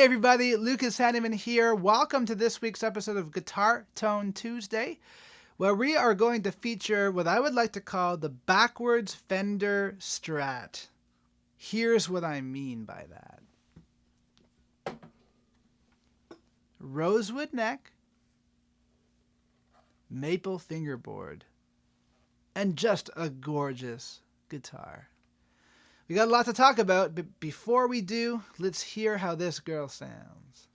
Hey everybody, Lucas Haneman here. Welcome to this week's episode of Guitar Tone Tuesday, where we are going to feature what I would like to call the backwards Fender Strat. Here's what I mean by that. Rosewood neck, maple fingerboard, and just a gorgeous guitar. We got a lot to talk about, but before we do, let's hear how this girl sounds.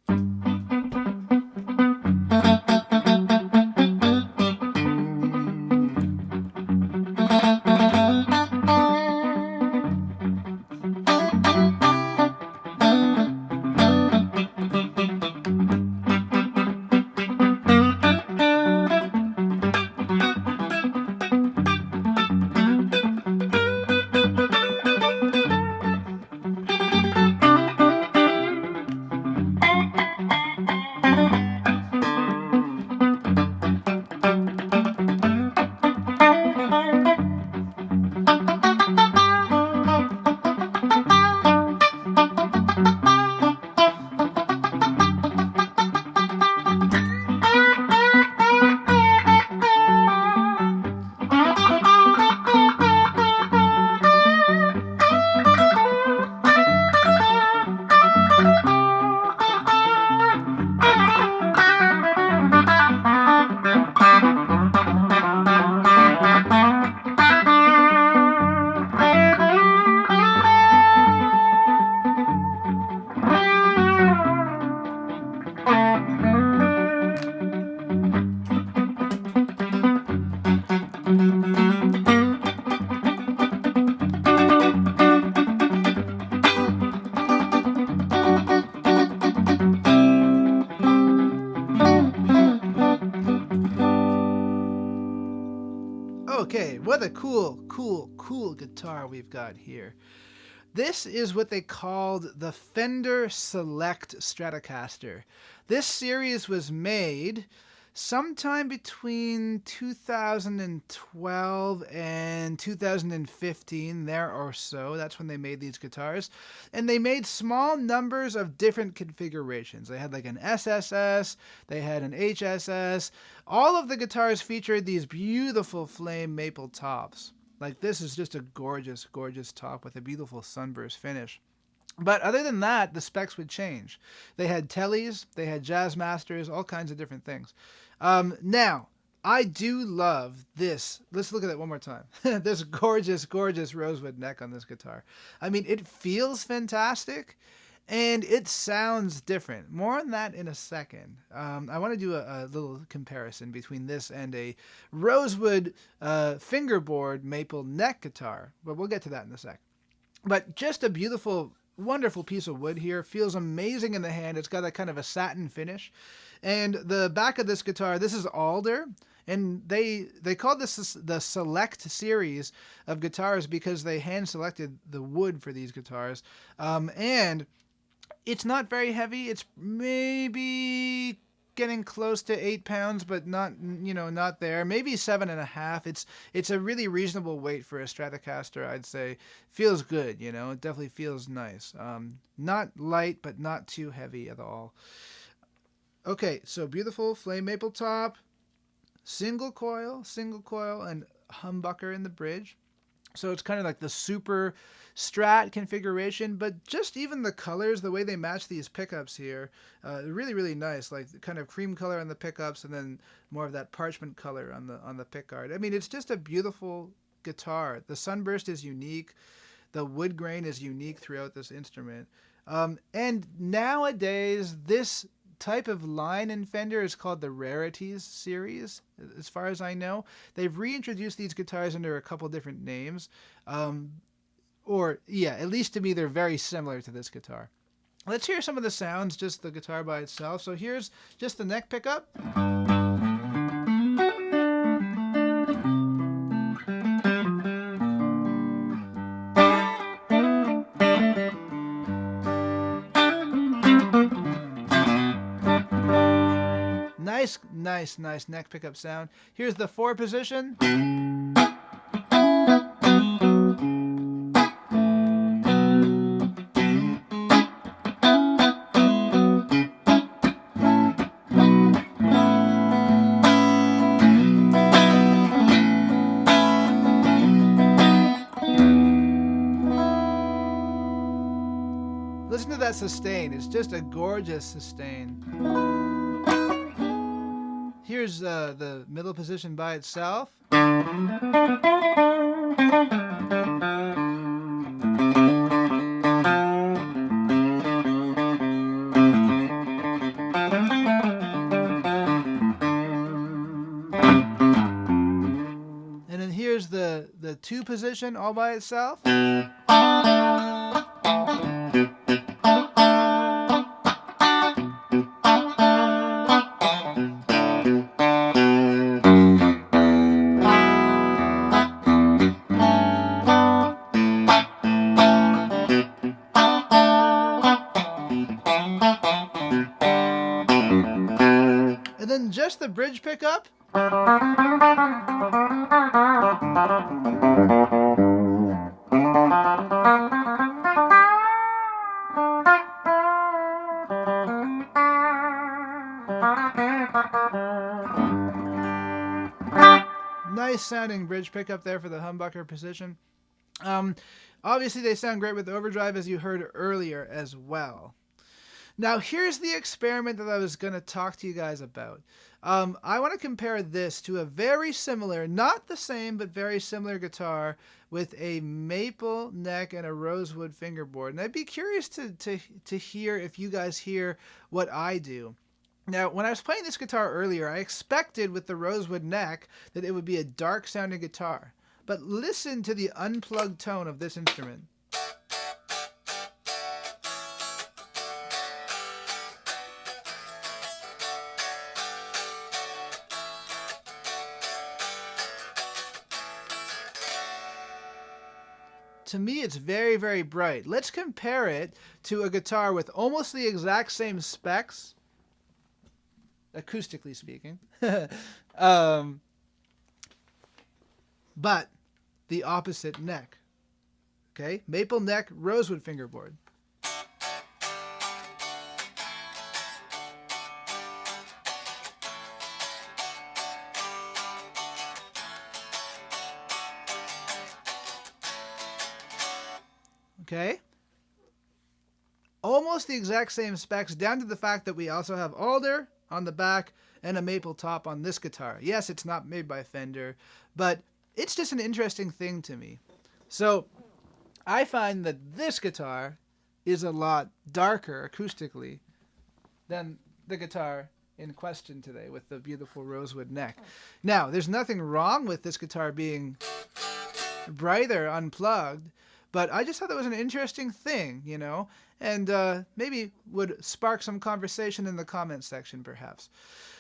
Okay, what a cool guitar we've got here. This is what they called the Fender Select Stratocaster. This series was made sometime between 2012 and 2015, there or so. That's when they made these guitars. And they made small numbers of different configurations. They had like an SSS, they had an HSS. All of the guitars featured these beautiful flame maple tops. Like this is just a gorgeous, gorgeous top with a beautiful sunburst finish. But other than that, the specs would change. They had tellies, they had jazz masters, all kinds of different things. Now, I do love this. Let's look at it one more time. This gorgeous, gorgeous rosewood neck on this guitar. I mean, it feels fantastic, and it sounds different. More on that in a second. I want to do a little comparison between this and a rosewood fingerboard maple neck guitar, but we'll get to that in a sec. But just a beautiful, wonderful piece of wood here. Feels amazing in the hand. It's got a kind of a satin finish. And the back of this guitar, this is alder. And they called this the Select series of guitars because they hand selected the wood for these guitars. And it's not very heavy. It's maybe getting close to 8 pounds, but not, not there. Maybe 7.5. It's a really reasonable weight for a Stratocaster, I'd say. Feels good, it definitely feels nice. Not light, but not too heavy at all. Okay, so beautiful flame maple top, single coil, and humbucker in the bridge. So it's kind of like the super Strat configuration, but just even the colors, the way they match these pickups here, really, really nice. Like the kind of cream color on the pickups and then more of that parchment color on the pickguard. I mean, it's just a beautiful guitar. The sunburst is unique. The wood grain is unique throughout this instrument. And nowadays, this type of line in Fender is called the Rarities series, as far as I know. They've reintroduced these guitars under a couple different names. At least to me, they're very similar to this guitar. Let's hear some of the sounds, just the guitar by itself. So here's just the neck pickup. Nice neck pickup sound. Here's the 4 position. that sustain. It's just a gorgeous sustain. Here's the middle position by itself. And then here's the 2 position all by itself. And then just the bridge pickup. Nice sounding bridge pickup there for the humbucker position. Obviously they sound great with overdrive, as you heard earlier as well. Now here's the experiment that I was going to talk to you guys about. I want to compare this to a very similar, not the same, but very similar guitar with a maple neck and a rosewood fingerboard. And I'd be curious to hear if you guys hear what I do. Now, when I was playing this guitar earlier, I expected with the rosewood neck that it would be a dark sounding guitar. But listen to the unplugged tone of this instrument. To me, it's very, very bright. Let's compare it to a guitar with almost the exact same specs, acoustically speaking, but the opposite neck. Okay, maple neck, rosewood fingerboard. Okay, almost the exact same specs, down to the fact that we also have alder on the back and a maple top on this guitar. Yes, it's not made by Fender, but it's just an interesting thing to me. So I find that this guitar is a lot darker acoustically than the guitar in question today with the beautiful rosewood neck. Now, there's nothing wrong with this guitar being brighter unplugged, but I just thought that was an interesting thing, you know, and maybe would spark some conversation in the comments section, perhaps.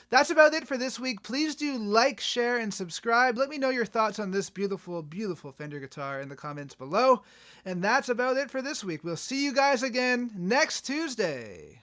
That's about it for this week. Please do like, share, and subscribe. Let me know your thoughts on this beautiful, beautiful Fender guitar in the comments below. And that's about it for this week. We'll see you guys again next Tuesday.